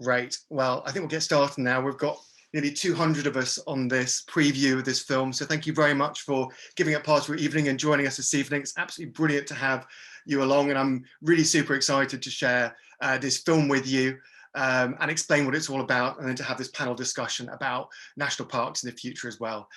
Great. Well, I think we'll get started now. We've got nearly 200 of us on this preview of this film. So thank you very much for giving up part of your evening and joining us this evening. It's absolutely brilliant to have you along, and I'm really super excited to share this film with you and explain what it's all about, and then to have this panel discussion about national parks in the future as well.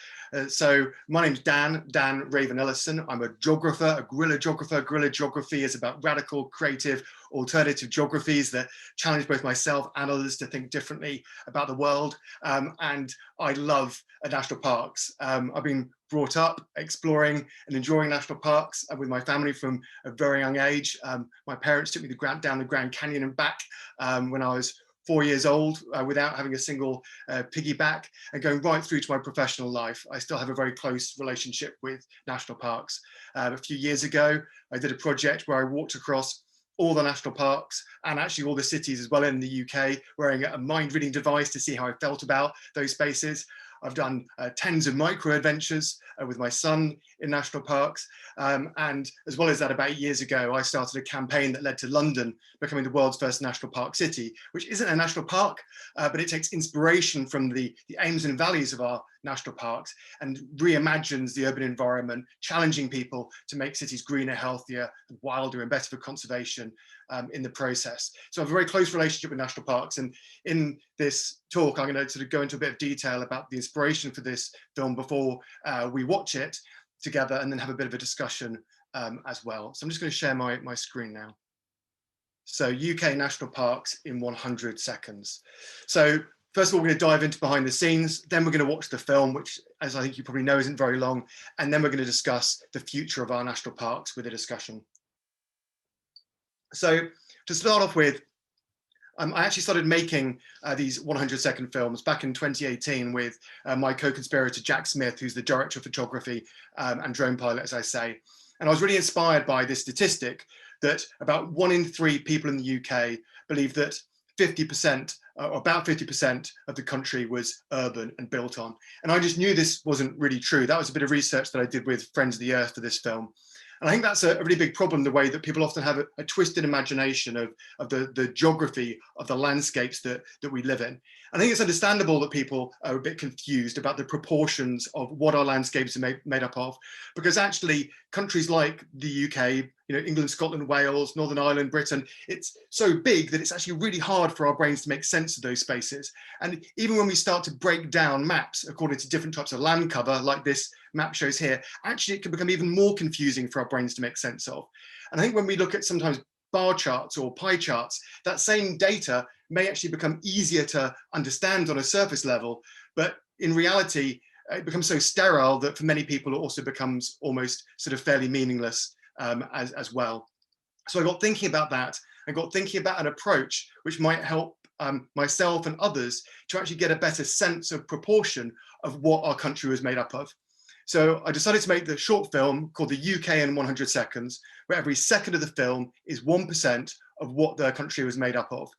So my name's Dan Raven-Ellison. I'm a geographer, a guerrilla geographer. Guerrilla geography is about radical, creative, alternative geographies that challenge both myself and others to think differently about the world. And I love national parks. I've been brought up exploring and enjoying national parks with my family from a very young age. My parents took me down the Grand Canyon and back when I was 4 years old without having a single piggyback, and going right through to my professional life. I still have a very close relationship with national parks. A few years ago, I did a project where I walked across all the national parks and actually all the cities as well in the UK, wearing a mind-reading device to see how I felt about those spaces. I've done tens of micro adventures with my son in national parks. And as well as that, about 8 years ago, I started a campaign that led to London becoming the world's first national park city, which isn't a national park, but it takes inspiration from the aims and values of our national parks and reimagines the urban environment, challenging people to make cities greener, healthier, wilder, and better for conservation in the process. So I have a very close relationship with national parks, and in this talk I'm going to sort of go into a bit of detail about the inspiration for this film before we watch it together, and then have a bit of a discussion as well. So I'm just going to share my screen now. So UK national parks in 100 seconds. So first of all, we're going to dive into behind the scenes, then we're going to watch the film, which, as I think you probably know, isn't very long, and then we're going to discuss the future of our national parks with a discussion. So to start off with, I actually started making these 100-second films back in 2018 with my co-conspirator Jack Smith, who's the director of photography and drone pilot, as I say. And I was really inspired by this statistic that about 1 in 3 people in the UK believe that 50%, or about 50% of the country was urban and built on. And I just knew this wasn't really true. That was a bit of research that I did with Friends of the Earth for this film. And I think that's a really big problem, the way that people often have a twisted imagination of the geography of the landscapes that we live in. I think it's understandable that people are a bit confused about the proportions of what our landscapes are made up of, because actually countries like the UK, England, Scotland, Wales, Northern Ireland, Britain, it's so big that it's actually really hard for our brains to make sense of those spaces. And even when we start to break down maps according to different types of land cover, like this map shows here, actually it can become even more confusing for our brains to make sense of. And I think when we look at sometimes bar charts or pie charts, that same data may actually become easier to understand on a surface level, but in reality, it becomes so sterile that for many people it also becomes almost sort of fairly meaningless as well. So I got thinking about that. I got thinking about an approach which might help myself and others to actually get a better sense of proportion of what our country was made up of. So I decided to make the short film called The UK in 100 Seconds, where every second of the film is 1% of what the country was made up of.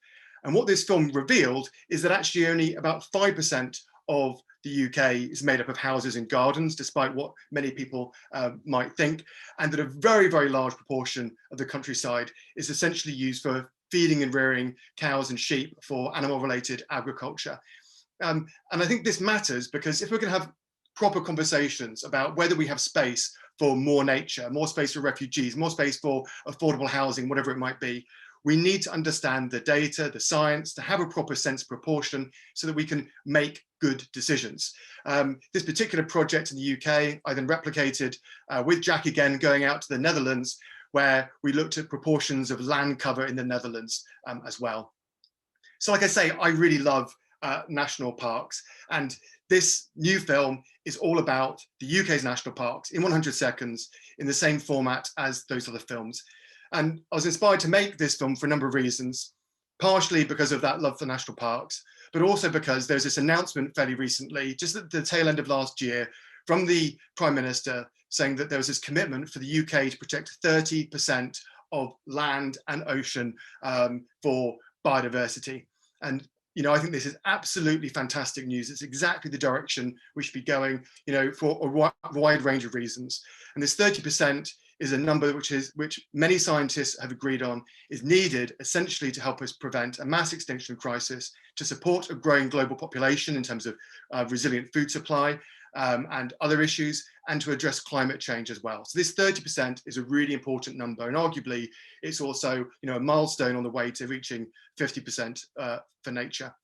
And what this film revealed is that actually only about 5% of the UK is made up of houses and gardens, despite what many people might think, and that a very, very large proportion of the countryside is essentially used for feeding and rearing cows and sheep for animal-related agriculture. And I think this matters because if we're going to have proper conversations about whether we have space for more nature, more space for refugees, more space for affordable housing, whatever it might be, we need to understand the data, the science, to have a proper sense of proportion so that we can make good decisions. This particular project in the UK, I then replicated with Jack again, going out to the Netherlands, where we looked at proportions of land cover in the Netherlands as well. So like I say, I really love national parks, and this new film is all about the UK's national parks in 100 seconds in the same format as those other films. And I was inspired to make this film for a number of reasons, partially because of that love for national parks, but also because there's this announcement fairly recently, just at the tail end of last year, from the Prime Minister saying that there was this commitment for the UK to protect 30% of land and ocean for biodiversity. And I think this is absolutely fantastic news. It's exactly the direction we should be going, for a wide range of reasons. And this 30% is a number which many scientists have agreed on is needed essentially to help us prevent a mass extinction crisis, to support a growing global population in terms of resilient food supply and other issues, and to address climate change as well. So this 30% is a really important number, and arguably it's also, you know, a milestone on the way to reaching 50% for nature.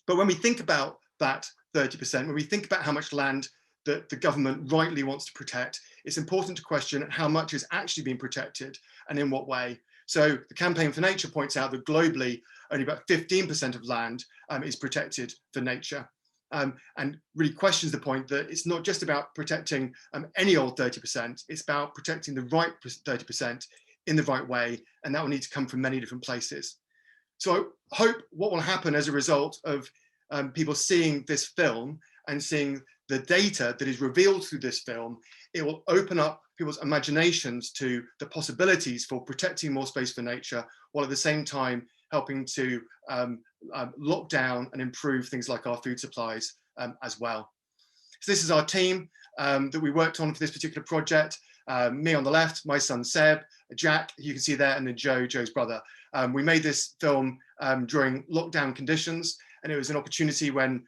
But when we think about that 30%, when we think about how much land that the government rightly wants to protect, it's important to question how much is actually being protected and in what way. So the Campaign for Nature points out that globally, only about 15% of land is protected for nature. And really questions the point that it's not just about protecting any old 30%, it's about protecting the right 30% in the right way, and that will need to come from many different places. So I hope what will happen as a result of people seeing this film and seeing the data that is revealed through this film, it will open up people's imaginations to the possibilities for protecting more space for nature, while at the same time helping to lock down and improve things like our food supplies as well. So this is our team that we worked on for this particular project. Me on the left, my son Seb, Jack, you can see there, and then Joe's brother. We made this film during lockdown conditions, and it was an opportunity when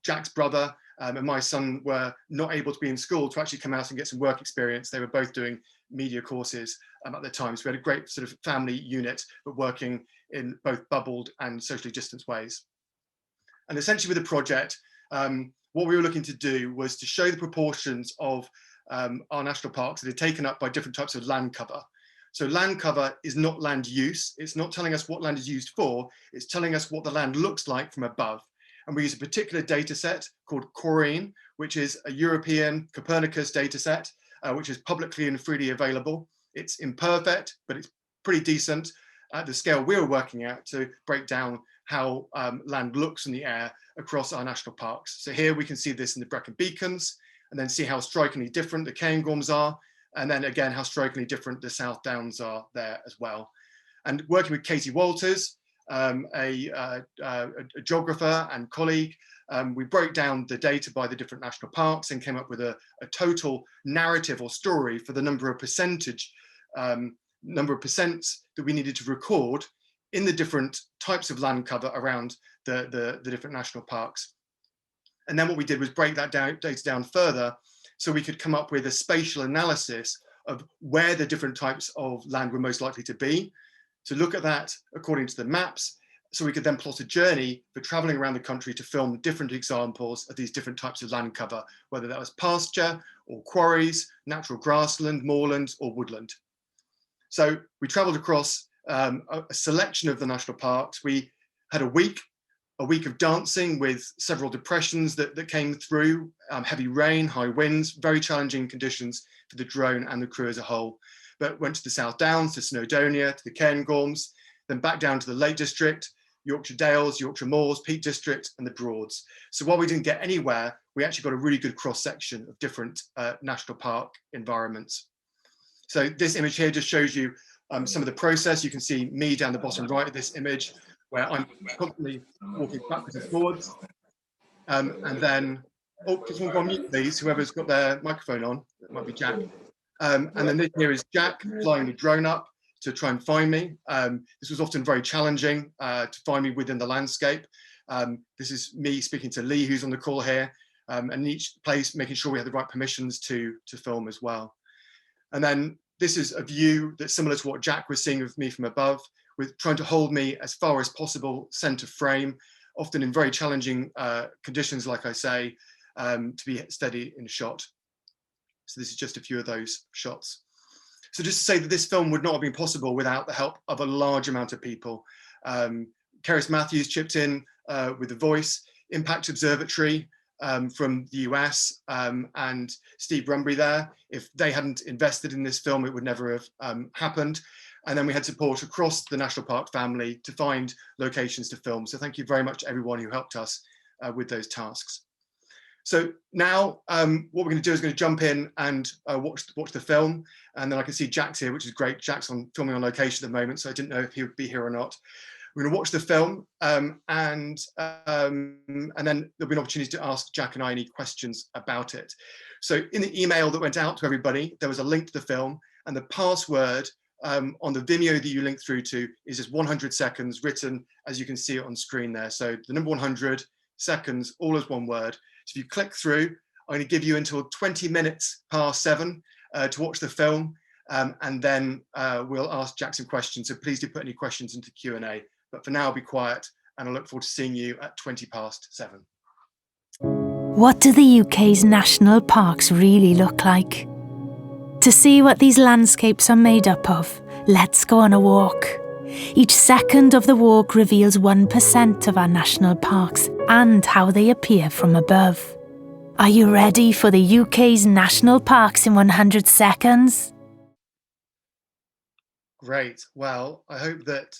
Jack's brother and my son were not able to be in school to actually come out and get some work experience. They were both doing media courses at the time. So we had a great sort of family unit, but working in both bubbled and socially distanced ways. And essentially with the project, what we were looking to do was to show the proportions of our national parks that are taken up by different types of land cover. So land cover is not land use. It's not telling us what land is used for. It's telling us what the land looks like from above. And we use a particular data set called CORINE, which is a European Copernicus data set, which is publicly and freely available. It's imperfect, but it's pretty decent at the scale we were working at to break down how land looks in the air across our national parks. So here we can see this in the Brecon Beacons, and then see how strikingly different the Cairngorms are, and then again how strikingly different the South Downs are there as well. And working with Katie Walters, a geographer and colleague, we broke down the data by the different national parks and came up with a total narrative or story for the number of percents that we needed to record in the different types of land cover around the different national parks. And then what we did was break that data down further so we could come up with a spatial analysis of where the different types of land were most likely to be, to look at that according to the maps, so we could then plot a journey for traveling around the country to film different examples of these different types of land cover, whether that was pasture or quarries, natural grassland, moorland or woodland. So we traveled across a selection of the national parks. We had a week of dancing with several depressions that came through, heavy rain, high winds, very challenging conditions for the drone and the crew as a whole. But went to the South Downs, to Snowdonia, to the Cairngorms, then back down to the Lake District, Yorkshire Dales, Yorkshire Moors, Peak District, and the Broads. So while we didn't get anywhere, we actually got a really good cross-section of different national park environments. So this image here just shows you some of the process. You can see me down the bottom right of this image, where I'm constantly walking backwards and forwards. And then, oh, can someone go on mute, please? Whoever's got their microphone on, it might be Jack. And then this here is Jack flying the drone up to try and find me. This was often very challenging to find me within the landscape. This is me speaking to Lee, who's on the call here, and in each place making sure we have the right permissions to film as well. And then this is a view that's similar to what Jack was seeing of me from above, with trying to hold me as far as possible center frame, often in very challenging conditions, like I say, to be steady in shot. So this is just a few of those shots. So just to say that this film would not have been possible without the help of a large amount of people. Cerys Matthews chipped in with the voice, Impact Observatory from the US, and Steve Brumbury there. If they hadn't invested in this film, it would never have happened. And then we had support across the National Park family to find locations to film. So thank you very much to everyone who helped us with those tasks. So now what we're going to do is going to jump in and watch the film. And then I can see Jack's here, which is great. Jack's filming on location at the moment, so I didn't know if he would be here or not. We're going to watch the film, and then there'll be an opportunity to ask Jack and I any questions about it. So in the email that went out to everybody, there was a link to the film, and the password on the Vimeo that you link through to is just 100 seconds, written as you can see it on screen there. So the number 100 seconds, all as one word. So if you click through, I'm going to give you until 20 minutes past 7 to watch the film, and then we'll ask Jack some questions. So please do put any questions into Q&A. But for now, be quiet, and I look forward to seeing you at 20 past 7. What do the UK's national parks really look like? To see what these landscapes are made up of, let's go on a walk. Each second of the walk reveals 1% of our national parks and how they appear from above. Are you ready for the UK's national parks in 100 seconds? Great. Well, I hope that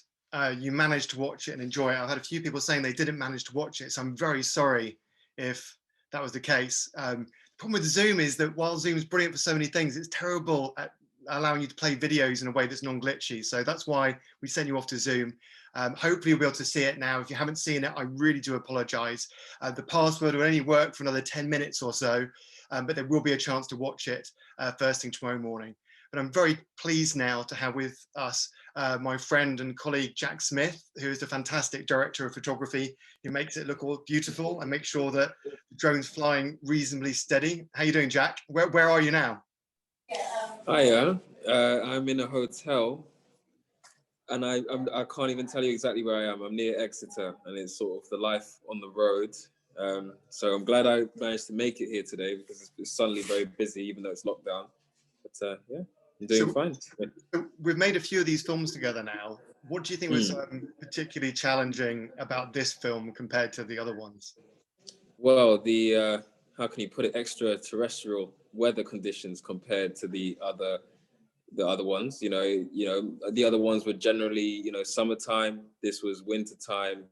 you managed to watch it and enjoy it. I've had a few people saying they didn't manage to watch it, so I'm very sorry if that was the case. The problem with Zoom is that while Zoom is brilliant for so many things, it's terrible at allowing you to play videos in a way that's non-glitchy. So that's why we sent you off to Zoom. Hopefully you'll be able to see it now. If you haven't seen it, I really do apologize. The password will only work for another 10 minutes or so, but there will be a chance to watch it first thing tomorrow morning. But I'm very pleased now to have with us my friend and colleague Jack Smith, who is the fantastic director of photography, who makes it look all beautiful and makes sure that the drone's flying reasonably steady. How are you doing, Jack? Where are you now? Hiya, I'm in a hotel, and I can't even tell you exactly where I am. I'm near Exeter, and it's sort of the life on the road. So I'm glad I managed to make it here today, because it's suddenly very busy, even though it's lockdown. But yeah, I'm doing fine. So we've made a few of these films together now. What do you think was particularly challenging about this film compared to the other ones? Well, the how can you put it, extraterrestrial weather conditions compared to the other ones. You know, the other ones were generally, summertime. This was winter time.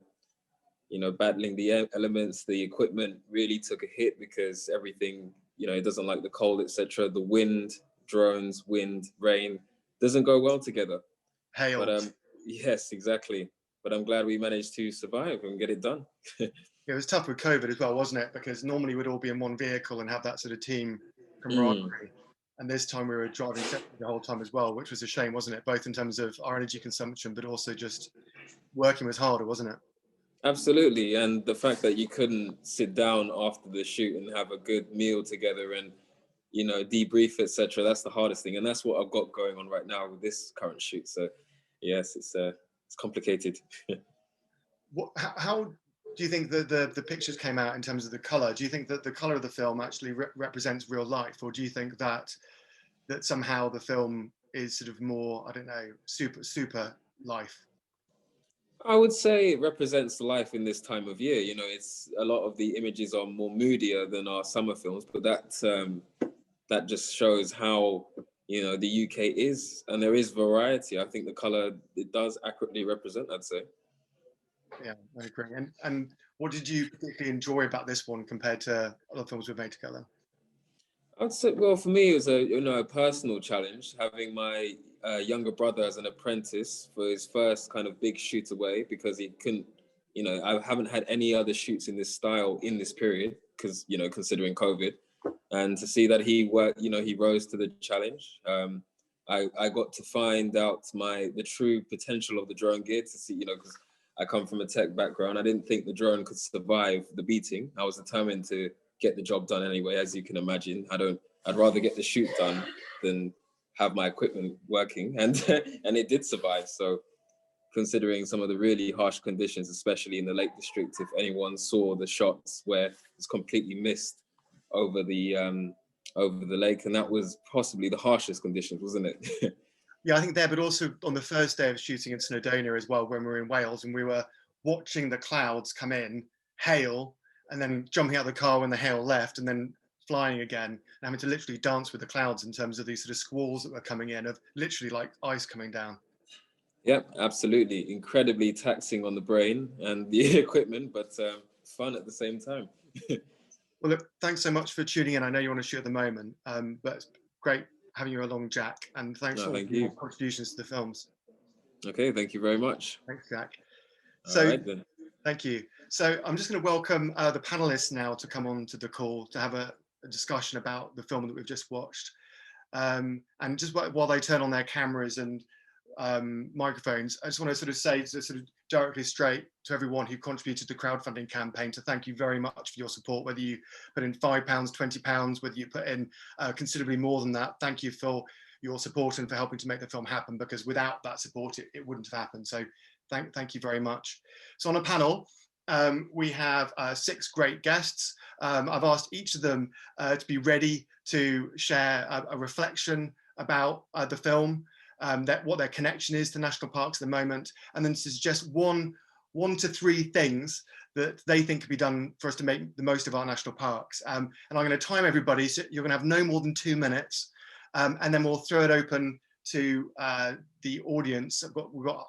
Battling the elements. The equipment really took a hit because everything, it doesn't like the cold, etc. The wind, drones, wind, rain doesn't go well together. Hail. But yes, exactly. But I'm glad we managed to survive and get it done. It was tough with COVID as well, wasn't it? Because normally we'd all be in one vehicle and have that sort of team camaraderie. And this time we were driving separately the whole time as well, which was a shame, wasn't it? Both in terms of our energy consumption, but also just working was harder, wasn't it? Absolutely. And the fact that you couldn't sit down after the shoot and have a good meal together and, debrief, etc. That's the hardest thing. And that's what I've got going on right now with this current shoot. So yes, it's complicated. How do you think that the pictures came out in terms of the color? Do you think that the color of the film actually represents real life? Or do you think that somehow the film is sort of more, I don't know, super life? I would say it represents life in this time of year. It's a lot of the images are more moodier than our summer films, but that just shows how, the UK is, and there is variety. I think the color, it does accurately represent, I'd say. Yeah, I agree. And what did you particularly enjoy about this one compared to other films we've made together? I'd say, well, for me, it was a personal challenge, having my younger brother as an apprentice for his first kind of big shoot away, because he couldn't, I haven't had any other shoots in this style in this period, because, considering COVID, and to see that he worked, he rose to the challenge. I got to find out the true potential of the drone gear, to see, because I come from a tech background. I didn't think the drone could survive the beating. I was determined to get the job done anyway, as you can imagine. I'd rather get the shoot done than have my equipment working, and and it did survive. So considering some of the really harsh conditions, especially in the Lake District, if anyone saw the shots where it's completely mist over the lake, and that was possibly the harshest conditions, wasn't it? Yeah, I think there, but also on the first day of shooting in Snowdonia as well, when we were in Wales, and we were watching the clouds come in, hail, and then jumping out of the car when the hail left, and then flying again, and having to literally dance with the clouds in terms of these sort of squalls that were coming in, of literally like ice coming down. Yep, absolutely. Incredibly taxing on the brain and the equipment, but fun at the same time. Well, look, thanks so much for tuning in. I know you want to shoot at the moment, but it's great having you along, Jack, and thanks for all your contributions to the films. Okay, thank you very much. Thanks, Jack. So, All right then. thank you. So I'm just going to welcome the panelists now to come on to the call to have a discussion about the film that we've just watched. And just while they turn on their cameras and microphones, I just want to sort of say sort of directly straight to everyone who contributed to the crowdfunding campaign to thank you very much for your support, whether you put in £5, £20, whether you put in considerably more than that. Thank you for your support and for helping to make the film happen, because without that support, it wouldn't have happened. So thank you very much. So on a panel, we have 6 great guests. I've asked each of them to be ready to share a reflection about the film, what their connection is to national parks at the moment, and then to suggest one to 3 things that they think could be done for us to make the most of our national parks. And I'm going to time everybody, so you're going to have no more than 2 minutes, and then we'll throw it open to the audience. We've got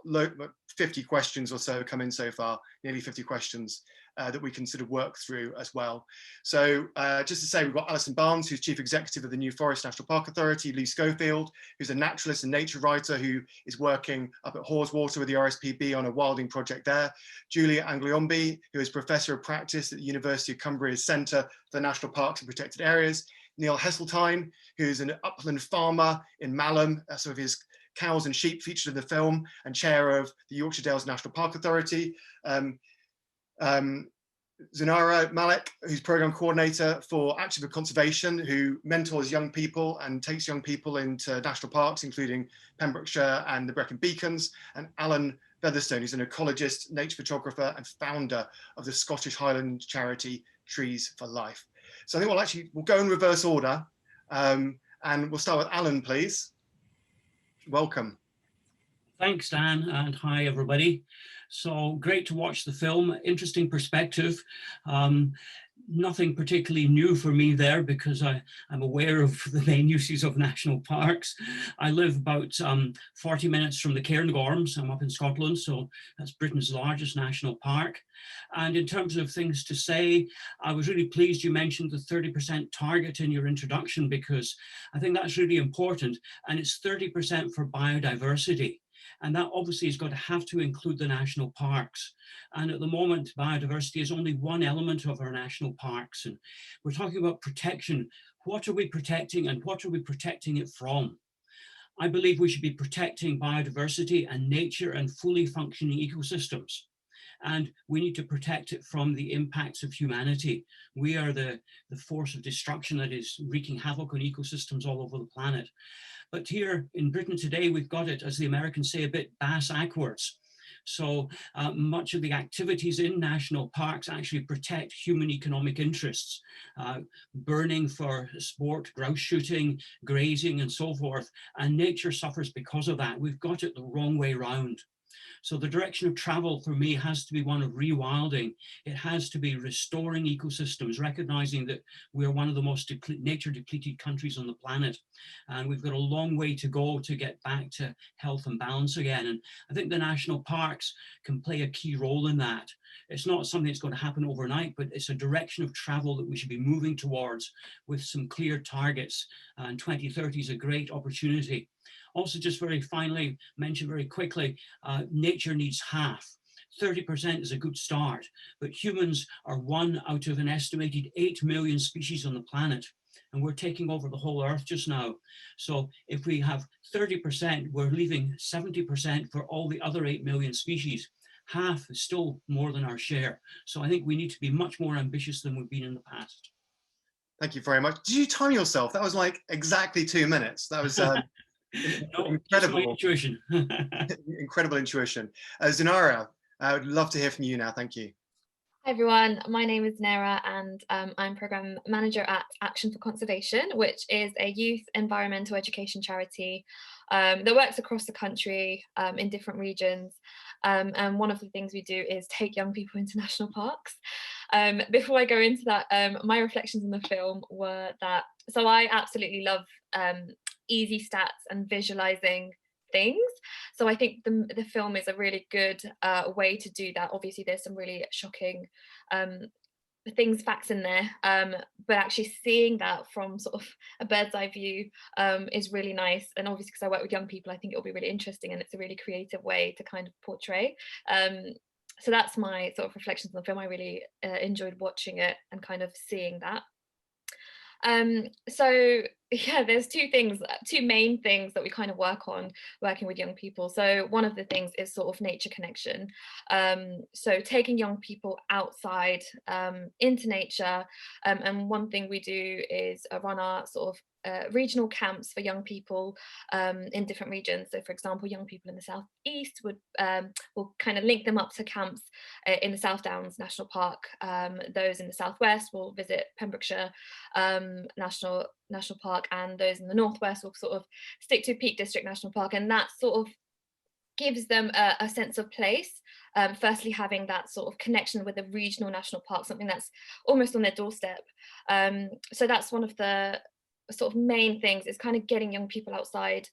50 questions or so come in so far, nearly 50 questions that we can sort of work through as well. So just to say, we've got Allison Barnes, who's Chief Executive of the New Forest National Park Authority, Lee Schofield, who's a naturalist and nature writer who is working up at Haweswater with the RSPB on a wilding project there, Julia Angliombi, who is Professor of Practice at the University of Cumbria's Centre for National Parks and Protected Areas, Neil Hesseltein, who's an upland farmer in Malham, some of his cows and sheep featured in the film, and chair of the Yorkshire Dales National Park Authority, Zinara Malik, who's program coordinator for Active Conservation, who mentors young people and takes young people into national parks, including Pembrokeshire and the Brecon Beacons, and Alan Featherstone, who's an ecologist, nature photographer, and founder of the Scottish Highland charity Trees for Life. So I think we'll go in reverse order, and we'll start with Alan, please. Welcome. Thanks, Dan, and hi, everybody. So great to watch the film. Interesting perspective. Nothing particularly new for me there, because I'm aware of the main uses of national parks. I live about 40 minutes from the Cairngorms. I'm up in Scotland, so that's Britain's largest national park. And in terms of things to say, I was really pleased you mentioned the 30% target in your introduction, because I think that's really important. And it's 30% for biodiversity. And that obviously is going to have to include the national parks. And at the moment, biodiversity is only one element of our national parks. And we're talking about protection. What are we protecting, and what are we protecting it from? I believe we should be protecting biodiversity and nature and fully functioning ecosystems. And we need to protect it from the impacts of humanity. We are the force of destruction that is wreaking havoc on ecosystems all over the planet. But here in Britain today, we've got it, as the Americans say, a bit bass-ackwards. So much of the activities in national parks actually protect human economic interests, burning for sport, grouse shooting, grazing, and so forth. And nature suffers because of that. We've got it the wrong way round. So the direction of travel for me has to be one of rewilding. It has to be restoring ecosystems, recognizing that we're one of the most nature depleted countries on the planet. And we've got a long way to go to get back to health and balance again. And I think the national parks can play a key role in that. It's not something that's going to happen overnight, but it's a direction of travel that we should be moving towards with some clear targets. And 2030 is a great opportunity. Also, just very finally, mention very quickly, nature needs half. 30% is a good start, but humans are 1 out of an estimated 8 million species on the planet, and we're taking over the whole Earth just now. So if we have 30%, we're leaving 70% for all the other 8 million species. Half is still more than our share. So I think we need to be much more ambitious than we've been in the past. Thank you very much. Did you time yourself? That was like exactly 2 minutes. That was incredible. My intuition. Incredible intuition. Zinara, I would love to hear from you now. Thank you. Hi everyone, my name is Nera, and I'm Programme Manager at Action for Conservation, which is a youth environmental education charity that works across the country in different regions. And one of the things we do is take young people into national parks. Before I go into that, my reflections on the film were that, so I absolutely love easy stats and visualizing things. So I think the film is a really good way to do that. Obviously, there's some really shocking facts in there, but actually seeing that from sort of a bird's eye view is really nice. And obviously, because I work with young people, I think it'll be really interesting, and it's a really creative way to kind of portray. So that's my sort of reflections on the film. I really enjoyed watching it and kind of seeing that. So yeah, there's two main things that we kind of work on working with young people. So one of the things is sort of nature connection. So taking young people outside into nature. And one thing we do is run our sort of regional camps for young people in different regions. So for example, young people in the southeast will kind of link them up to camps in the South Downs National Park. Those in the southwest will visit Pembrokeshire National Park, and those in the northwest will sort of stick to Peak District National Park, and that sort of gives them a sense of place. Firstly, having that sort of connection with a regional national park, something that's almost on their doorstep. So that's one of the sort of main things, is kind of getting young people outside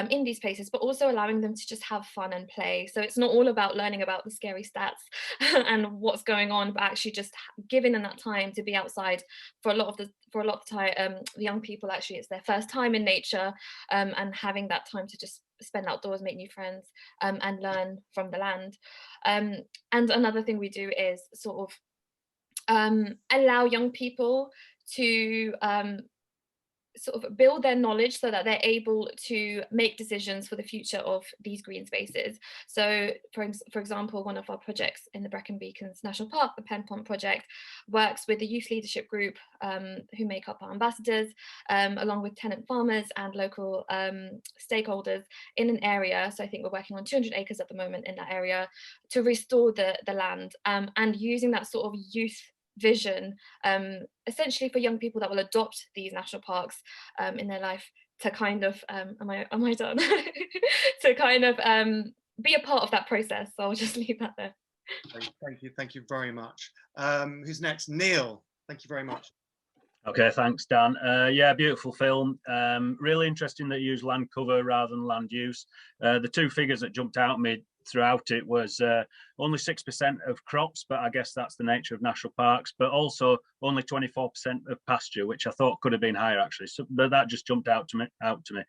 in these places, but also allowing them to just have fun and play. So it's not all about learning about the scary stats and what's going on, but actually just giving them that time to be outside. For a lot of the time, the young people, actually it's their first time in nature, and having that time to just spend outdoors, make new friends, and learn from the land. And another thing we do is sort of allow young people to sort of build their knowledge so that they're able to make decisions for the future of these green spaces. So for example, one of our projects in the Brecon Beacons National Park, the Pen Pond project, works with the youth leadership group who make up our ambassadors, along with tenant farmers and local stakeholders in an area. So I think we're working on 200 acres at the moment in that area to restore the land, and using that sort of youth vision essentially for young people that will adopt these national parks in their life, to kind of am I done to kind of be a part of that process. So I'll just leave that there. Thank you very much. Who's next? Neil, thank you very much. Okay, thanks, Dan. Yeah, beautiful film. Really interesting that you use land cover rather than land use. The two figures that jumped out at me throughout it was only 6% of crops, but I guess that's the nature of national parks, but also only 24% of pasture, which I thought could have been higher actually. So, but that just jumped out to me.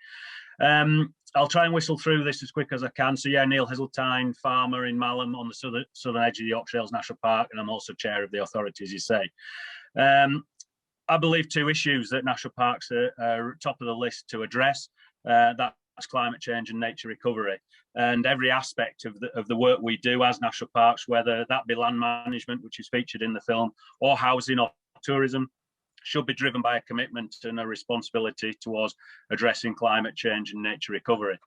I'll try and whistle through this as quick as I can. So yeah, Neil Hesseltein, farmer in Malham on the southern edge of the Yorkshire Dales National Park, and I'm also chair of the authority, as you say. I believe two issues that national parks are top of the list to address. That's climate change and nature recovery. And every aspect of the work we do as national parks, whether that be land management, which is featured in the film, or housing or tourism, should be driven by a commitment and a responsibility towards addressing climate change and nature recovery.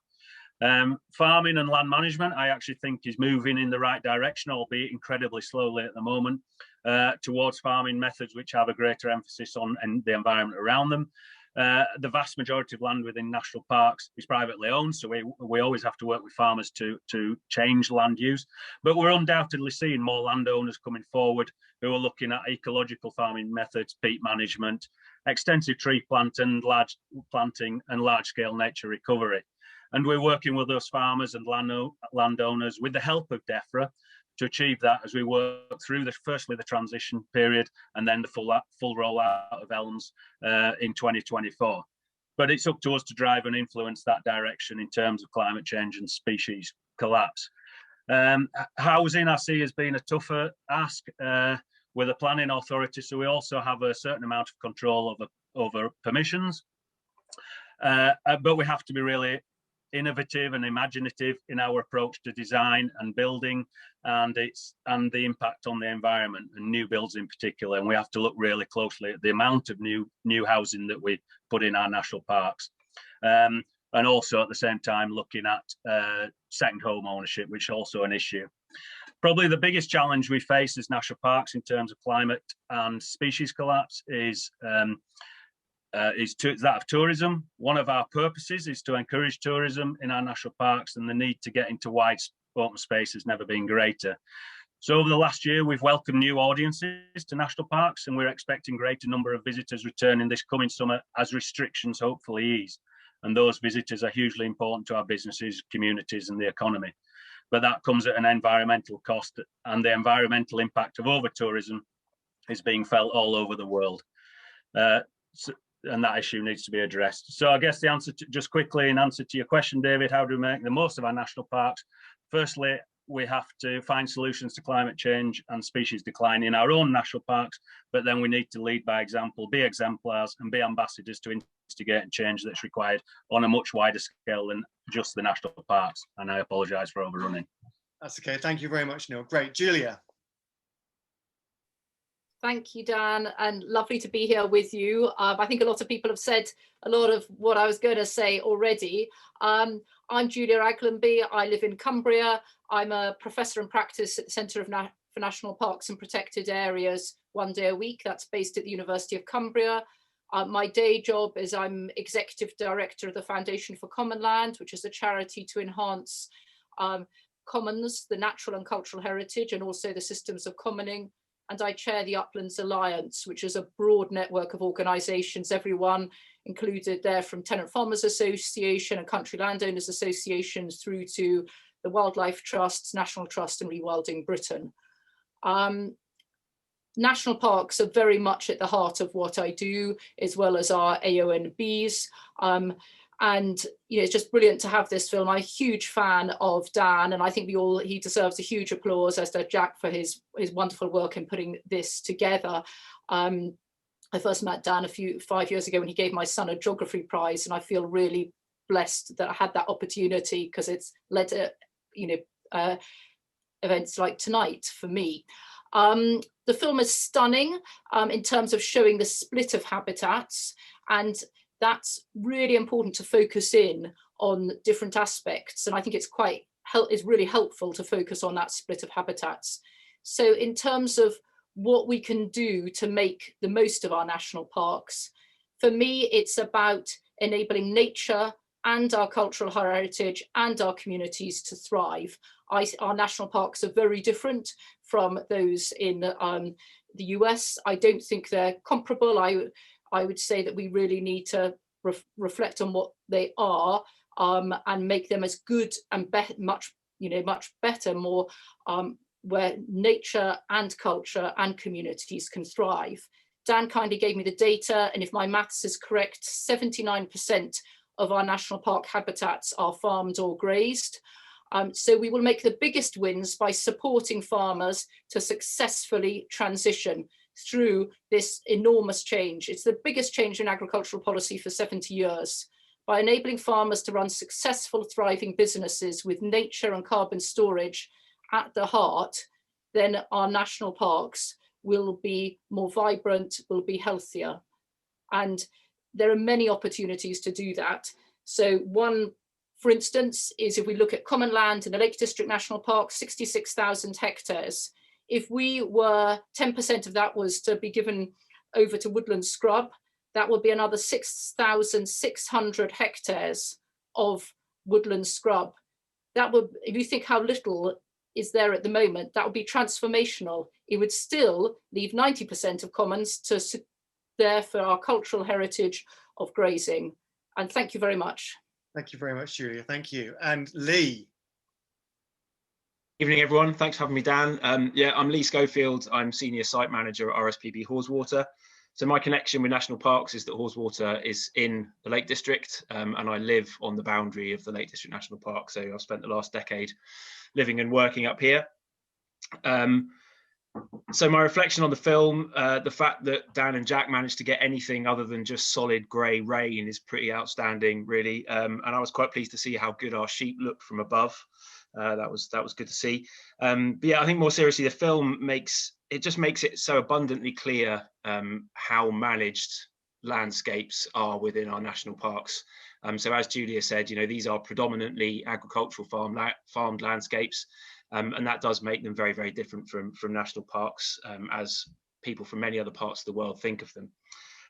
Farming and land management, I actually think, is moving in the right direction, albeit incredibly slowly at the moment, towards farming methods which have a greater emphasis on the environment around them. The vast majority of land within national parks is privately owned, so we always have to work with farmers to change land use. But we're undoubtedly seeing more landowners coming forward who are looking at ecological farming methods, peat management, extensive tree planting and large-scale nature recovery. And we're working with those farmers and landowners with the help of DEFRA to achieve that as we work through firstly the transition period and then the full rollout of ELMS in 2024. But it's up to us to drive and influence that direction in terms of climate change and species collapse. Housing, I see, has been a tougher ask with a planning authority, so we also have a certain amount of control over permissions. But we have to be really innovative and imaginative in our approach to design and building and the impact on the environment and new builds in particular. And we have to look really closely at the amount of new housing that we put in our national parks. And also at the same time looking at second home ownership, which is also an issue. Probably the biggest challenge we face as national parks in terms of climate and species collapse is that of tourism. One of our purposes is to encourage tourism in our national parks, and the need to get into wide open space has never been greater. So over the last year, we've welcomed new audiences to national parks, and we're expecting greater number of visitors returning this coming summer as restrictions hopefully ease. And those visitors are hugely important to our businesses, communities, and the economy. But that comes at an environmental cost, and the environmental impact of over-tourism is being felt all over the world. And that issue needs to be addressed. So I guess the answer just quickly in answer to your question, David, how do we make the most of our national parks? Firstly, we have to find solutions to climate change and species decline in our own national parks, but then we need to lead by example, be exemplars and be ambassadors to instigate change that's required on a much wider scale than just the national parks. And I apologise for overrunning. That's okay. Thank you very much, Neil. Great. Julia. Thank you, Dan, and lovely to be here with you. I think a lot of people have said a lot of what I was going to say already. I'm Julia Raglanby. I live in Cumbria. I'm a professor in practice at the Centre for National Parks and Protected Areas 1 day a week. That's based at the University of Cumbria. My day job is I'm executive director of the Foundation for Common Land, which is a charity to enhance commons, the natural and cultural heritage, and also the systems of commoning. And I chair the Uplands Alliance, which is a broad network of organisations, everyone included there from Tenant Farmers Association and Country Landowners Associations through to the Wildlife Trusts, National Trust and Rewilding Britain. National parks are very much at the heart of what I do, as well as our AONBs. And it's just brilliant to have this film. I'm a huge fan of Dan, and I think he deserves a huge applause, as does Jack, for his wonderful work in putting this together. I first met Dan 5 years ago when he gave my son a geography prize, and I feel really blessed that I had that opportunity, because it's led to events like tonight for me. The film is stunning in terms of showing the split of habitats, and that's really important to focus in on different aspects. And I think it's really helpful to focus on that split of habitats. So in terms of what we can do to make the most of our national parks, for me, it's about enabling nature and our cultural heritage and our communities to thrive. Our national parks are very different from those in the US. I don't think they're comparable. I would say that we really need to reflect on what they are and make them as good and much better, more where nature and culture and communities can thrive. Dan kindly gave me the data, and if my maths is correct, 79% of our national park habitats are farmed or grazed. So we will make the biggest wins by supporting farmers to successfully transition through this enormous change. It's the biggest change in agricultural policy for 70 years. By enabling farmers to run successful, thriving businesses with nature and carbon storage at the heart, then our national parks will be more vibrant, will be healthier. And there are many opportunities to do that. So one, for instance, is if we look at common land in the Lake District National Park, 66,000 hectares. If we were 10% of that was to be given over to woodland scrub, that would be another 6,600 hectares of woodland scrub. That would, if you think how little is there at the moment, that would be transformational. It would still leave 90% of commons there for our cultural heritage of grazing. And thank you very much. Thank you very much, Julia. Thank you. And Lee. Evening, everyone. Thanks for having me, Dan. I'm Lee Schofield. I'm Senior Site Manager at RSPB Haweswater. So my connection with national parks is that Haweswater is in the Lake District, and I live on the boundary of the Lake District National Park. So I've spent the last decade living and working up here. So my reflection on the film, the fact that Dan and Jack managed to get anything other than just solid grey rain is pretty outstanding, really. And I was quite pleased to see how good our sheep looked from above. That was good to see. But yeah, I think more seriously, the film makes it so abundantly clear how managed landscapes are within our national parks. So as Julia said, these are predominantly agricultural farmed landscapes, and that does make them very, very different from national parks, as people from many other parts of the world think of them.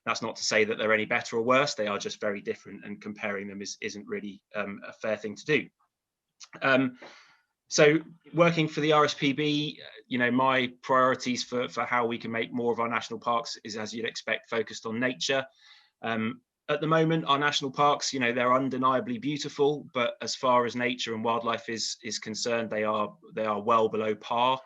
That's not to say that they're any better or worse. They are just very different, and comparing them isn't really a fair thing to do. So working for the RSPB, my priorities for how we can make more of our national parks is, as you'd expect, focused on nature. At the moment, our national parks, they're undeniably beautiful, but as far as nature and wildlife is concerned, they are well below par.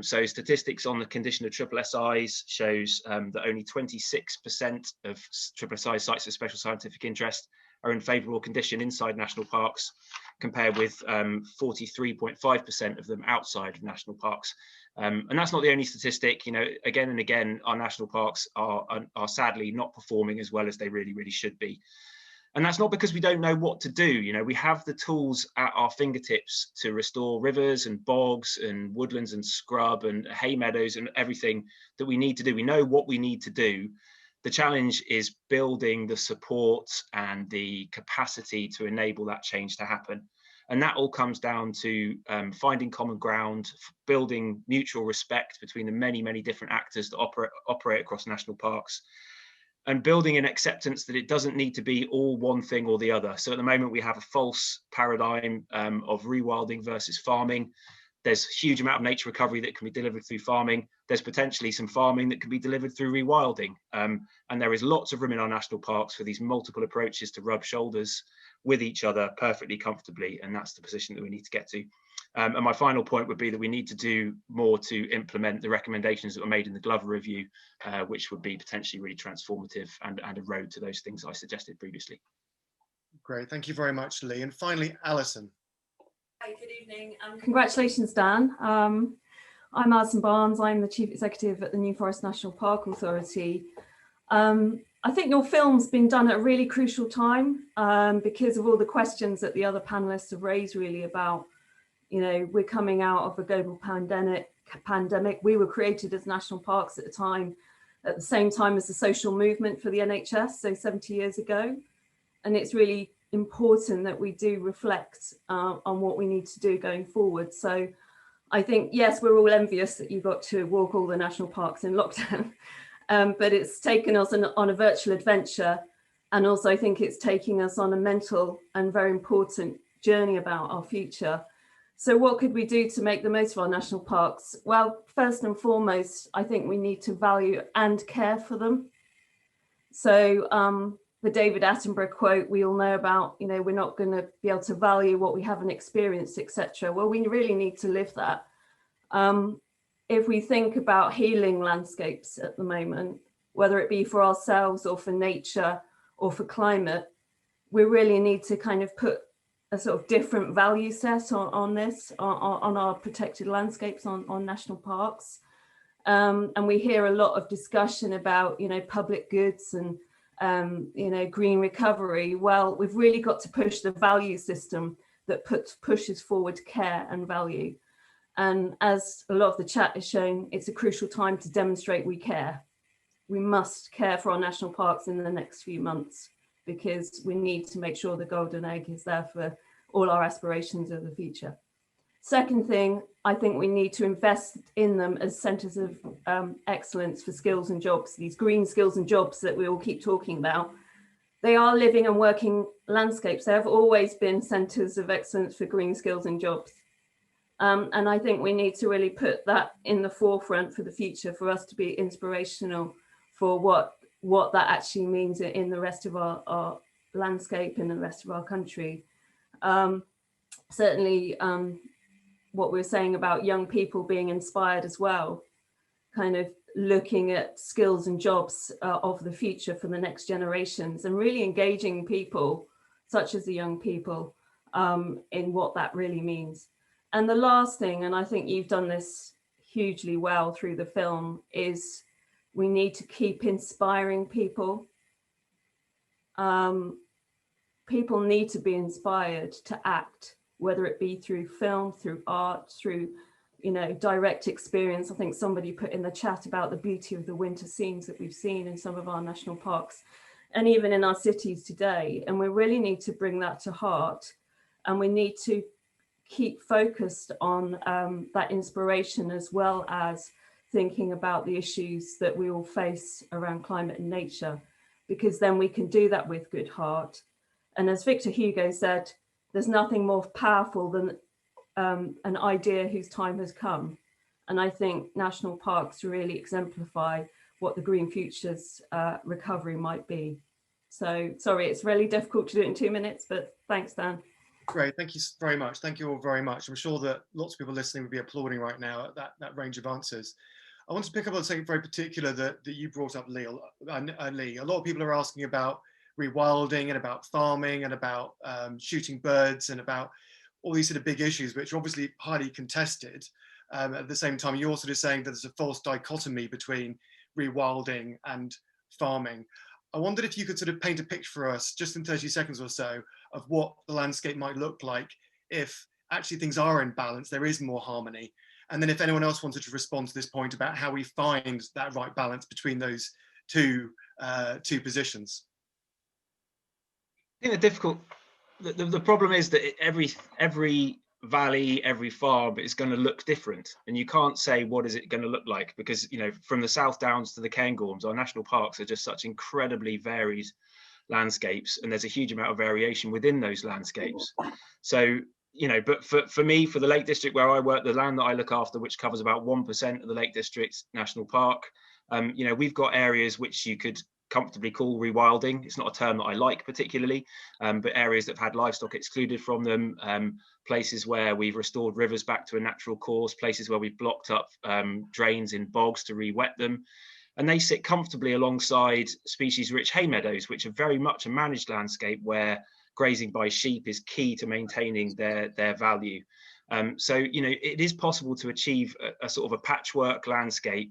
So statistics on the condition of SSSIs shows that only 26% of SSSI sites of special scientific interest are in favourable condition inside national parks, compared with 43.5% of them outside of national parks. And that's not the only statistic. You know, again and again, our national parks are sadly not performing as well as they really, really should be. And that's not because we don't know what to do. You know, we have the tools at our fingertips to restore rivers and bogs and woodlands and scrub and hay meadows and everything that we need to do. We know what we need to do. The challenge is building the support and the capacity to enable that change to happen. And that all comes down to finding common ground, building mutual respect between the many, many different actors that operate across national parks, and building an acceptance that it doesn't need to be all one thing or the other. So at the moment, we have a false paradigm of rewilding versus farming. There's a huge amount of nature recovery that can be delivered through farming. There's potentially some farming that can be delivered through rewilding. And there is lots of room in our national parks for these multiple approaches to rub shoulders with each other perfectly comfortably. And that's the position that we need to get to. And my final point would be that we need to do more to implement the recommendations that were made in the Glover review, which would be potentially really transformative and a road to those things I suggested previously. Great, thank you very much, Lee. And finally, Alison. Hi, good evening. Congratulations, Dan. I'm Allison Barnes. I'm the Chief Executive at the New Forest National Park Authority. I think your film's been done at a really crucial time because of all the questions that the other panelists have raised really about, you know, we're coming out of a global pandemic. We were created as national parks at the same time as the social movement for the NHS, so 70 years ago. And it's really important that we do reflect on what we need to do going forward. So I think, yes, we're all envious that you got to walk all the national parks in lockdown, but it's taken us on a virtual adventure. And also I think it's taking us on a mental and very important journey about our future. So what could we do to make the most of our national parks? Well, first and foremost, I think we need to value and care for them. So the David Attenborough quote we all know about, you know, we're not going to be able to value what we haven't experienced, etc. Well, we really need to live that. If we think about healing landscapes at the moment, whether it be for ourselves or for nature or for climate, we really need to kind of put a sort of different value set on this, on our protected landscapes, on national parks. And we hear a lot of discussion about, you know, public goods and, you know, green recovery. Well, we've really got to push the value system that pushes forward care and value. And as a lot of the chat has shown, it's a crucial time to demonstrate we care. We must care for our national parks in the next few months, because we need to make sure the golden egg is there for all our aspirations of the future. Second thing, I think we need to invest in them as centres of excellence for skills and jobs, these green skills and jobs that we all keep talking about. They are living and working landscapes. They have always been centres of excellence for green skills and jobs. And I think we need to really put that in the forefront for the future, for us to be inspirational for what that actually means in the rest of our landscape and the rest of our country. Certainly what we were saying about young people being inspired as well, kind of looking at skills and jobs of the future for the next generations, and really engaging people such as the young people in what that really means. And the last thing, and I think you've done this hugely well through the film, is we need to keep inspiring people. People need to be inspired to act, whether it be through film, through art, through, you know, direct experience. I think somebody put in the chat about the beauty of the winter scenes that we've seen in some of our national parks and even in our cities today. And we really need to bring that to heart, and we need to keep focused on that inspiration, as well as thinking about the issues that we all face around climate and nature, because then we can do that with good heart. And as Victor Hugo said, there's nothing more powerful than an idea whose time has come. And I think national parks really exemplify what the Green Futures recovery might be. So sorry, it's really difficult to do it in 2 minutes, but thanks, Dan. Great, thank you very much. Thank you all very much. I'm sure that lots of people listening would be applauding right now at that range of answers. I want to pick up on something very particular that you brought up, Lee. A lot of people are asking about rewilding and about farming and about shooting birds and about all these sort of big issues, which are obviously highly contested. At the same time, you're sort of saying that there's a false dichotomy between rewilding and farming. I wondered if you could sort of paint a picture for us, just in 30 seconds or so, of what the landscape might look like if actually things are in balance, there is more harmony. And then if anyone else wanted to respond to this point about how we find that right balance between those two positions. I think the problem is that every valley, every farm is going to look different, and you can't say what is it going to look like, because from the South Downs to the Cairngorms, our national parks are just such incredibly varied landscapes, and there's a huge amount of variation within those landscapes. So but for me, for the Lake District where I work, the land that I look after, which covers about 1% of the Lake District National Park, we've got areas which you could comfortably call rewilding. It's not a term that I like particularly, but areas that have had livestock excluded from them, places where we've restored rivers back to a natural course, places where we've blocked up drains in bogs to re-wet them. And they sit comfortably alongside species-rich hay meadows, which are very much a managed landscape where grazing by sheep is key to maintaining their value. So it is possible to achieve a sort of a patchwork landscape,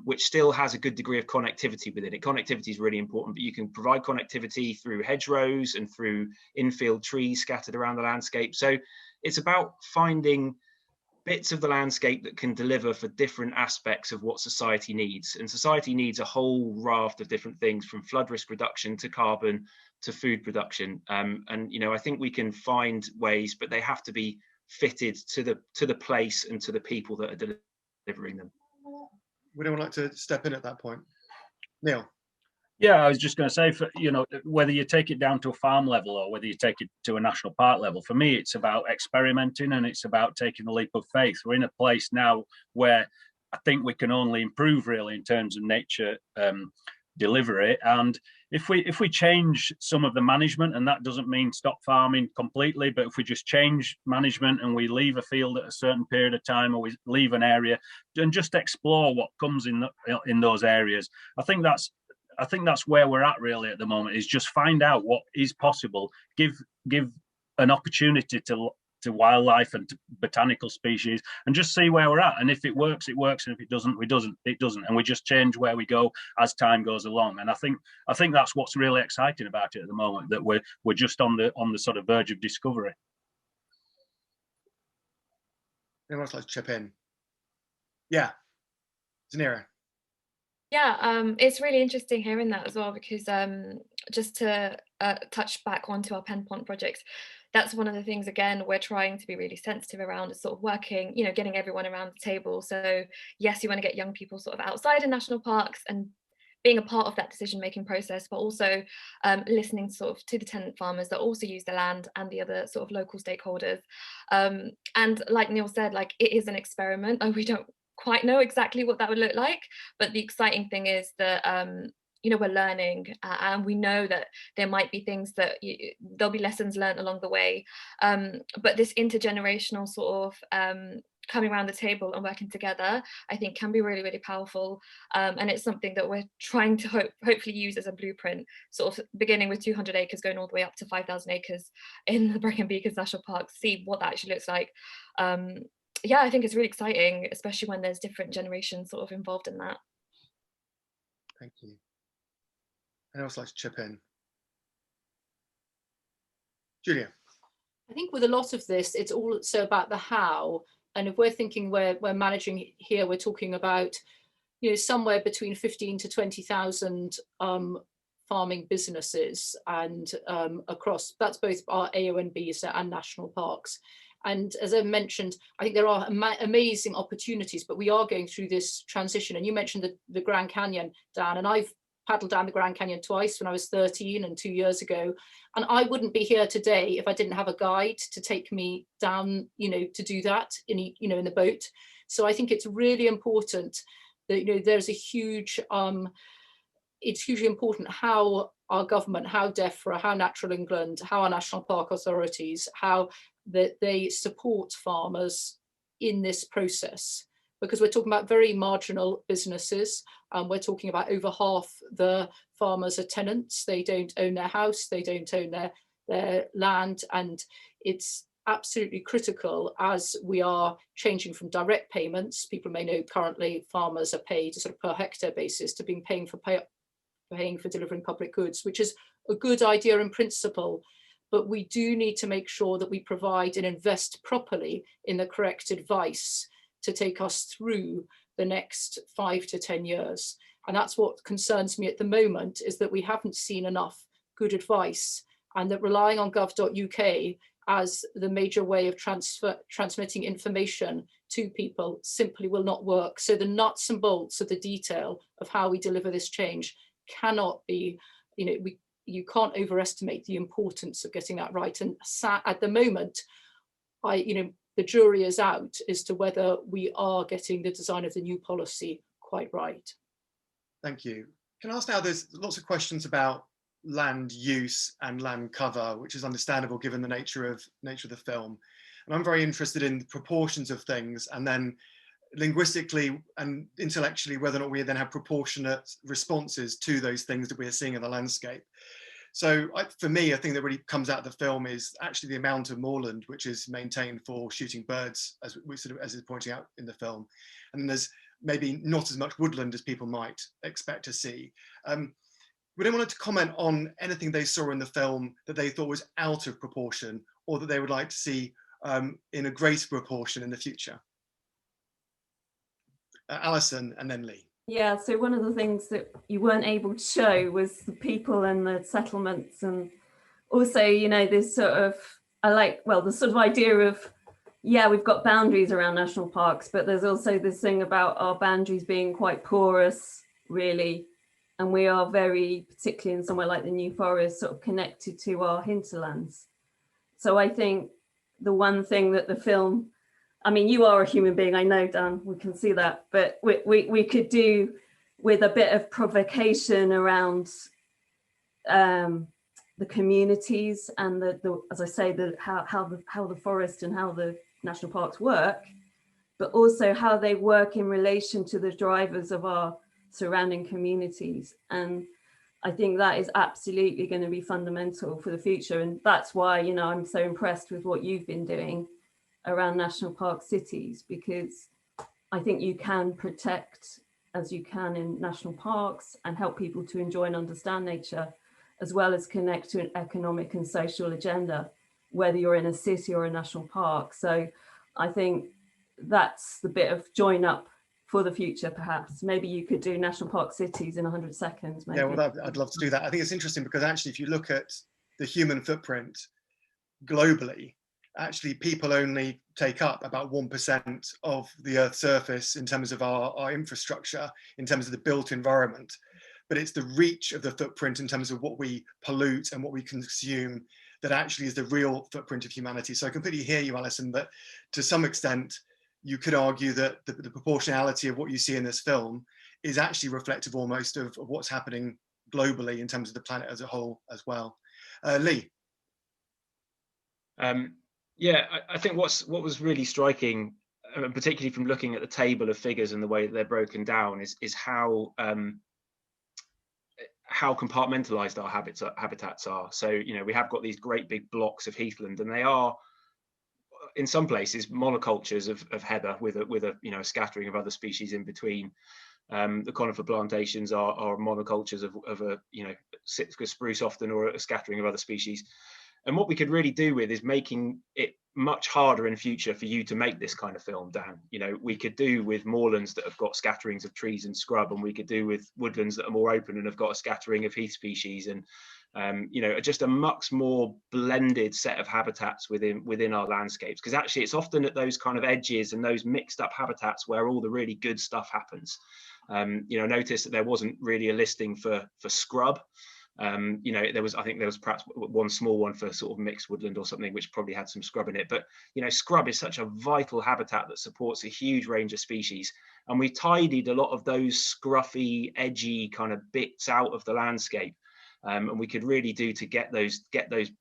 which still has a good degree of connectivity within it. Connectivity is really important, but you can provide connectivity through hedgerows and through infield trees scattered around the landscape. So it's about finding bits of the landscape that can deliver for different aspects of what society needs. And society needs a whole raft of different things, from flood risk reduction to carbon to food production. And I think we can find ways, but they have to be fitted to the place and to the people that are delivering them. Would anyone like to step in at that point? Neil? Yeah, I was just going to say, whether you take it down to a farm level or whether you take it to a national park level, for me, it's about experimenting and it's about taking the leap of faith. We're in a place now where I think we can only improve really in terms of nature delivery. And if we change some of the management, and that doesn't mean stop farming completely, but if we just change management and we leave a field at a certain period of time, or we leave an area and just explore what comes in those areas, I think that's where we're at really at the moment, is just find out what is possible, give an opportunity to wildlife and to botanical species, and just see where we're at. And if it works, it works, and if it doesn't, it doesn't, and we just change where we go as time goes along. And I think that's what's really exciting about it at the moment, that we're just on the sort of verge of discovery. Anyone else like to chip in? Yeah, Zanira. Yeah, it's really interesting hearing that as well, because just to touch back onto our Pen Pont projects, that's one of the things, again, we're trying to be really sensitive around, is sort of working, getting everyone around the table. So yes, you want to get young people sort of outside of national parks and being a part of that decision-making process, but also listening sort of to the tenant farmers that also use the land and the other sort of local stakeholders. And like Neil said, like, it is an experiment, and we don't quite know exactly what that would look like, but the exciting thing is that we're learning, and we know that there might be things that there'll be lessons learned along the way, but this intergenerational sort of coming around the table and working together, I think, can be really, really powerful, and it's something that we're trying to hopefully use as a blueprint, sort of beginning with 200 acres going all the way up to 5,000 acres in the Brecon Beacons National Park, see what that actually looks like. Yeah, I think it's really exciting, especially when there's different generations sort of involved in that. Thank you. Anyone else like to chip in? Julia? I think with a lot of this, it's also about the how. And if we're thinking we're managing here, we're talking about, somewhere between 15 to 20,000 farming businesses, and across, that's both our AONBs and national parks. And as I mentioned, I think there are amazing opportunities, but we are going through this transition. And you mentioned the Grand Canyon, Dan, and I've paddled down the Grand Canyon twice, when I was 13 and 2 years ago. And I wouldn't be here today if I didn't have a guide to take me down, to do that in the boat. So I think it's really important that, there's a huge, it's hugely important how our government, how DEFRA, how Natural England, how our national park authorities, how that they support farmers in this process, because we're talking about very marginal businesses. We're talking about over half the farmers are tenants. They don't own their house, they don't own their land, and it's absolutely critical as we are changing from direct payments. People may know currently farmers are paid a sort of per hectare basis to being paying for delivering public goods, which is a good idea in principle, but we do need to make sure that we provide and invest properly in the correct advice to take us through the next 5 to 10 years. And that's what concerns me at the moment, is that we haven't seen enough good advice, and that relying on gov.uk as the major way of transmitting information to people simply will not work. So the nuts and bolts of the detail of how we deliver this change cannot be, you can't overestimate the importance of getting that right. And at the moment, the jury is out as to whether we are getting the design of the new policy quite right. Thank you. Can I ask now, there's lots of questions about land use and land cover, which is understandable given the nature of the film. And I'm very interested in the proportions of things, and then linguistically and intellectually, whether or not we then have proportionate responses to those things that we are seeing in the landscape. So for me, a thing that really comes out of the film is actually the amount of moorland which is maintained for shooting birds, as is pointing out in the film. And there's maybe not as much woodland as people might expect to see. Would anyone like to comment on anything they saw in the film that they thought was out of proportion, or that they would like to see in a greater proportion in the future? Alison and then Lee. Yeah, so one of the things that you weren't able to show was the people and the settlements, and also, this sort of, the sort of idea of, yeah, we've got boundaries around national parks, but there's also this thing about our boundaries being quite porous, really. And we are very, particularly in somewhere like the New Forest, sort of connected to our hinterlands. So I think the one thing that the film, I mean, you are a human being, I know, Dan, we can see that, but we could do with a bit of provocation around the communities and the as I say, how the forest and how the national parks work, but also how they work in relation to the drivers of our surrounding communities. And I think that is absolutely going to be fundamental for the future. And that's why, I'm so impressed with what you've been doing around national park cities, because I think you can protect as you can in national parks and help people to enjoy and understand nature, as well as connect to an economic and social agenda, whether you're in a city or a national park. So I think that's the bit of join up for the future. Perhaps maybe you could do national park cities in 100 seconds. Maybe. Yeah, well, I'd love to do that. I think it's interesting because actually, if you look at the human footprint globally, actually people only take up about 1% of the Earth's surface in terms of our infrastructure, in terms of the built environment. But it's the reach of the footprint in terms of what we pollute and what we consume that actually is the real footprint of humanity. So I completely hear you, Alison, but to some extent, you could argue that the proportionality of what you see in this film is actually reflective almost of what's happening globally in terms of the planet as a whole as well. Lee. Yeah, I think what was really striking, particularly from looking at the table of figures and the way that they're broken down, is how compartmentalized our habitats are. So, we have got these great big blocks of heathland, and they are, in some places, monocultures of heather with a scattering of other species in between. The conifer plantations are monocultures of a Sitka spruce often, or a scattering of other species. And what we could really do with is making it much harder in future for you to make this kind of film, Dan. We could do with moorlands that have got scatterings of trees and scrub, and we could do with woodlands that are more open and have got a scattering of heath species, and just a much more blended set of habitats within our landscapes. Because actually it's often at those kind of edges and those mixed up habitats where all the really good stuff happens. Notice that there wasn't really a listing for scrub. There was perhaps one small one for sort of mixed woodland or something, which probably had some scrub in it. But, scrub is such a vital habitat that supports a huge range of species. And we tidied a lot of those scruffy, edgy kind of bits out of the landscape. And we could really do to get those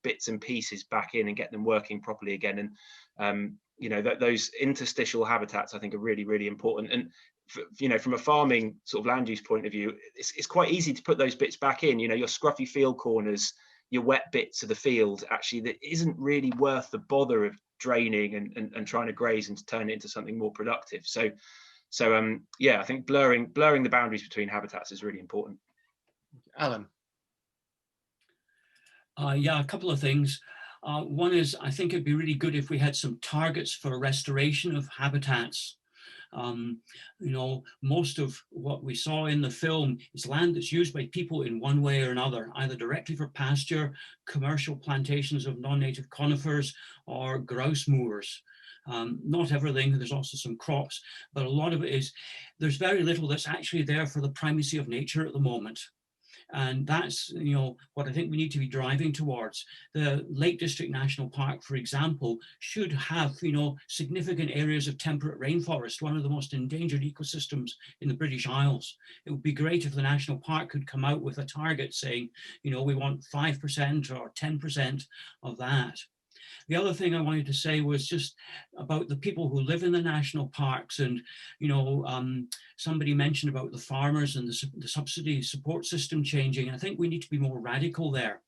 bits and pieces back in and get them working properly again. And, you know, those interstitial habitats, I think, are really, really important. And you know, from a farming sort of land use point of view, it's quite easy to put those bits back in. You know, your scruffy field corners, your wet bits of the field, actually, that isn't really worth the bother of draining and trying to graze and to turn it into something more productive. So yeah, I think blurring the boundaries between habitats is really important. Alan. Yeah, a couple of things. One is, I think it'd be really good if we had some targets for restoration of habitats. You know, most of what we saw in the film is land that's used by people in one way or another, either directly for pasture, commercial plantations of non-native conifers, or grouse moors. Not everything, there's also some crops, but a lot of it is, there's very little that's actually there for the primacy of nature at the moment. And that's, you know, what I think we need to be driving towards. The Lake District National Park, for example, should have, you know, significant areas of temperate rainforest, one of the most endangered ecosystems in the British Isles. It would be great if the national park could come out with a target saying, you know, we want 5% or 10% of that. The other thing I wanted to say was just about the people who live in the national parks. And, you know, somebody mentioned about the farmers and the subsidy support system changing. And I think we need to be more radical there.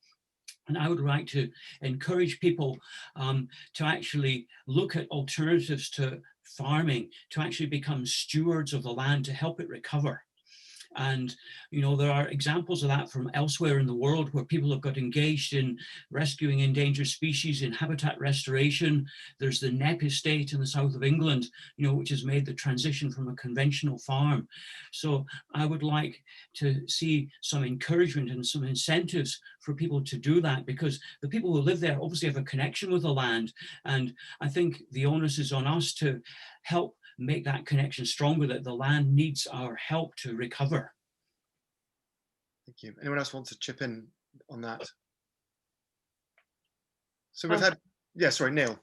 And I would like to encourage people to actually look at alternatives to farming, to actually become stewards of the land to help it recover. And, you know, there are examples of that from elsewhere in the world where people have got engaged in rescuing endangered species, in habitat restoration. There's the Knepp estate in the south of England, you know, which has made the transition from a conventional farm. So I would like to see some encouragement and some incentives for people to do that, because the people who live there obviously have a connection with the land. And I think the onus is on us to help make that connection stronger, that the land needs our help to recover. Thank you. Anyone else want to chip in on that? So we've had, yeah, sorry, Neil.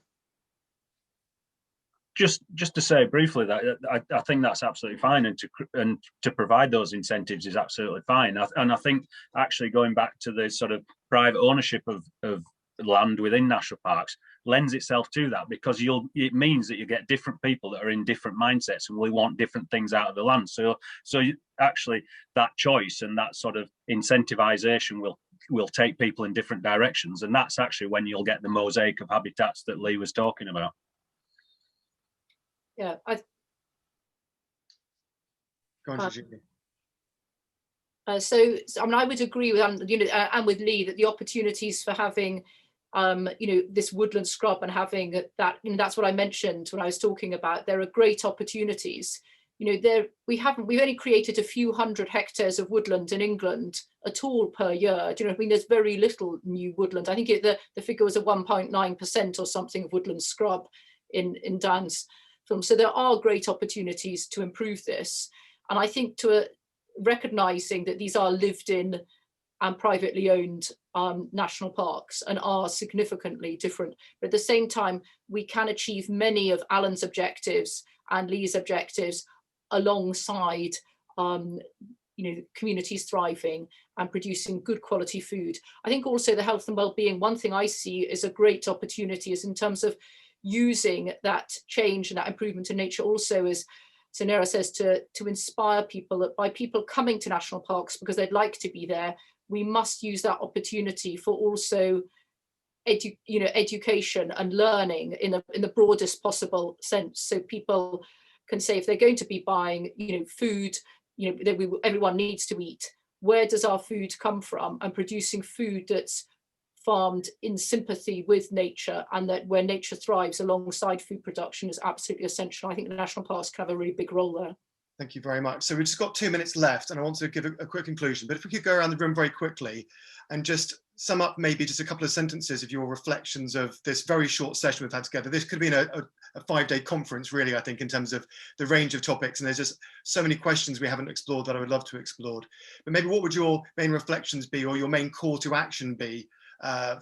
Just to say briefly that I think that's absolutely fine, and to provide those incentives is absolutely fine. And I think actually going back to the sort of private ownership of land within national parks lends itself to that, because it means that you get different people that are in different mindsets and we want different things out of the land. So actually that choice and that sort of incentivization will take people in different directions, and that's actually when you'll get the mosaic of habitats that Lee was talking about. Yeah, Go on, Julie. So I mean, I would agree with and with Lee that the opportunities for having you know, this woodland scrub and having that, you know, that's what I mentioned when I was talking about, there are great opportunities. You know, we've only created a few hundred hectares of woodland in England at all per year. Do you know what I mean? There's very little new woodland. I think the figure was a 1.9% or something of woodland scrub in Dan's film. So there are great opportunities to improve this. And I think recognizing that these are lived in and privately owned national parks and are significantly different. But at the same time, we can achieve many of Alan's objectives and Lee's objectives alongside you know, communities thriving and producing good quality food. I think also the health and well-being, one thing I see as a great opportunity is in terms of using that change and that improvement in nature also, as Sonera says, to inspire people, that by people coming to national parks because they'd like to be there, we must use that opportunity for also education and learning in the broadest possible sense. So people can say, if they're going to be buying, you know, food, you know, that everyone needs to eat, where does our food come from? And producing food that's farmed in sympathy with nature, and that where nature thrives alongside food production is absolutely essential. I think the national parks can have a really big role there. Thank you very much. So we've just got 2 minutes left, and I want to give a quick conclusion, but if we could go around the room very quickly and just sum up maybe just a couple of sentences of your reflections of this very short session we've had together. This could have been a 5-day conference, really, I think, in terms of the range of topics, and there's just so many questions we haven't explored that I would love to explore. But maybe what would your main reflections be, or your main call to action be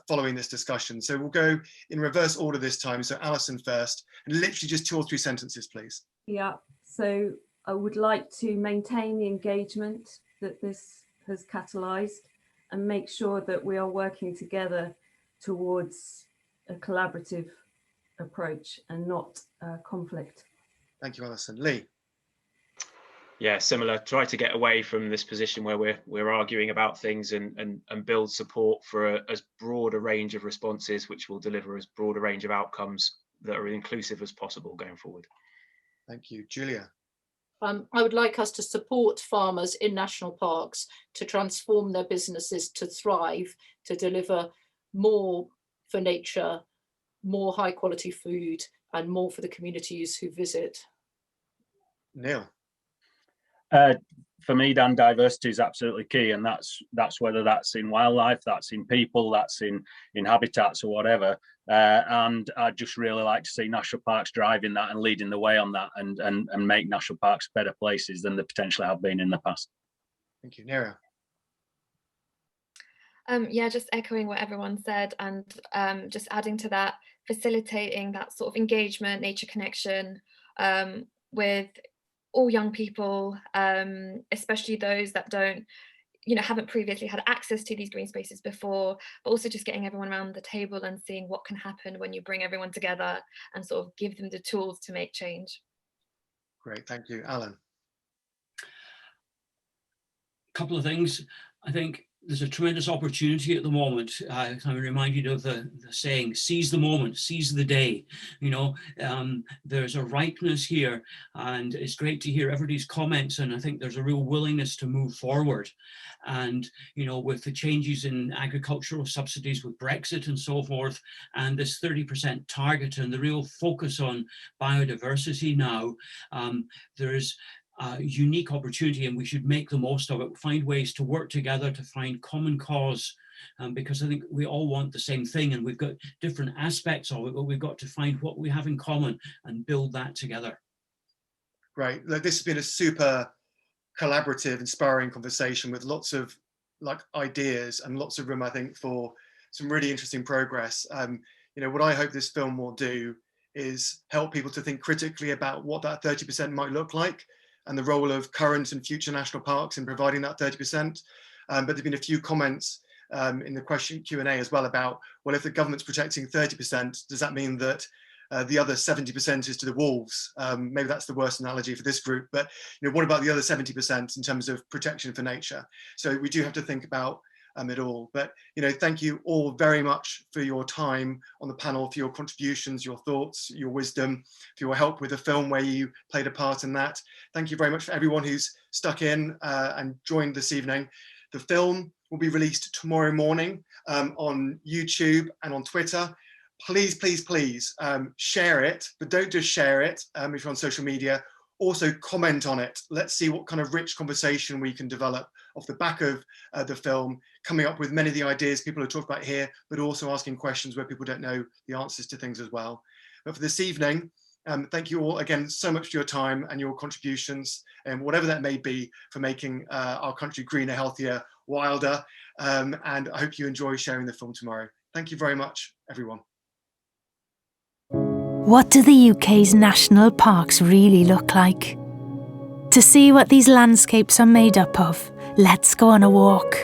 following this discussion? So we'll go in reverse order this time. So Alison first, and literally just 2 or 3 sentences, please. Yeah, so I would like to maintain the engagement that this has catalysed and make sure that we are working together towards a collaborative approach and not conflict. Thank you, Alison. Lee? Yeah, similar. Try to get away from this position where we're arguing about things and build support for as broad a range of responses, which will deliver as broad a range of outcomes that are inclusive as possible going forward. Thank you. Julia? I would like us to support farmers in national parks to transform their businesses to thrive, to deliver more for nature, more high quality food, and more for the communities who visit. Neil? For me, Dan, diversity is absolutely key, and that's whether that's in wildlife, that's in people, that's in habitats or whatever. And I'd just really like to see national parks driving that and leading the way on that, and make national parks better places than they potentially have been in the past. Thank you. Nera? Yeah, just echoing what everyone said, and just adding to that, facilitating that sort of engagement, nature connection with all young people, especially those that haven't previously had access to these green spaces before, but also just getting everyone around the table and seeing what can happen when you bring everyone together and sort of give them the tools to make change. Great, thank you. Alan? A couple of things. I think there's a tremendous opportunity at the moment. I'm reminded of the saying, seize the moment, seize the day. There's a ripeness here, and it's great to hear everybody's comments, and I think there's a real willingness to move forward. And, with the changes in agricultural subsidies with Brexit and so forth, and this 30% target and the real focus on biodiversity now, there's unique opportunity, and we should make the most of it. Find ways to work together to find common cause, because I think we all want the same thing, and we've got different aspects of it, but we've got to find what we have in common and build that together. Great. Look, this has been a super collaborative, inspiring conversation with lots of ideas and lots of room, I think, for some really interesting progress. What I hope this film will do is help people to think critically about what that 30% might look like, and the role of current and future national parks in providing that 30%. But there've been a few comments in the question Q&A as well about, well, if the government's protecting 30%, does that mean that the other 70% is to the wolves? Maybe that's the worst analogy for this group, but what about the other 70% in terms of protection for nature? So we do have to think about it all. But thank you all very much for your time on the panel, for your contributions, your thoughts, your wisdom, for your help with the film where you played a part in that. Thank you very much for everyone who's stuck in and joined this evening. The film will be released tomorrow morning on YouTube and on Twitter. Please, please, please share it, but don't just share it if you're on social media. Also comment on it. Let's see what kind of rich conversation we can develop off the back of the film, coming up with many of the ideas people have talked about here, but also asking questions where people don't know the answers to things as well. But for this evening, thank you all again so much for your time and your contributions, and whatever that may be, for making our country greener, healthier, wilder. And I hope you enjoy sharing the film tomorrow. Thank you very much, everyone. What do the UK's national parks really look like? To see what these landscapes are made up of, let's go on a walk.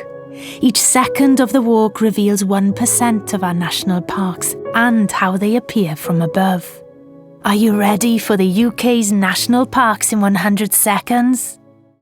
Each second of the walk reveals 1% of our national parks and how they appear from above. Are you ready for the UK's national parks in 100 seconds?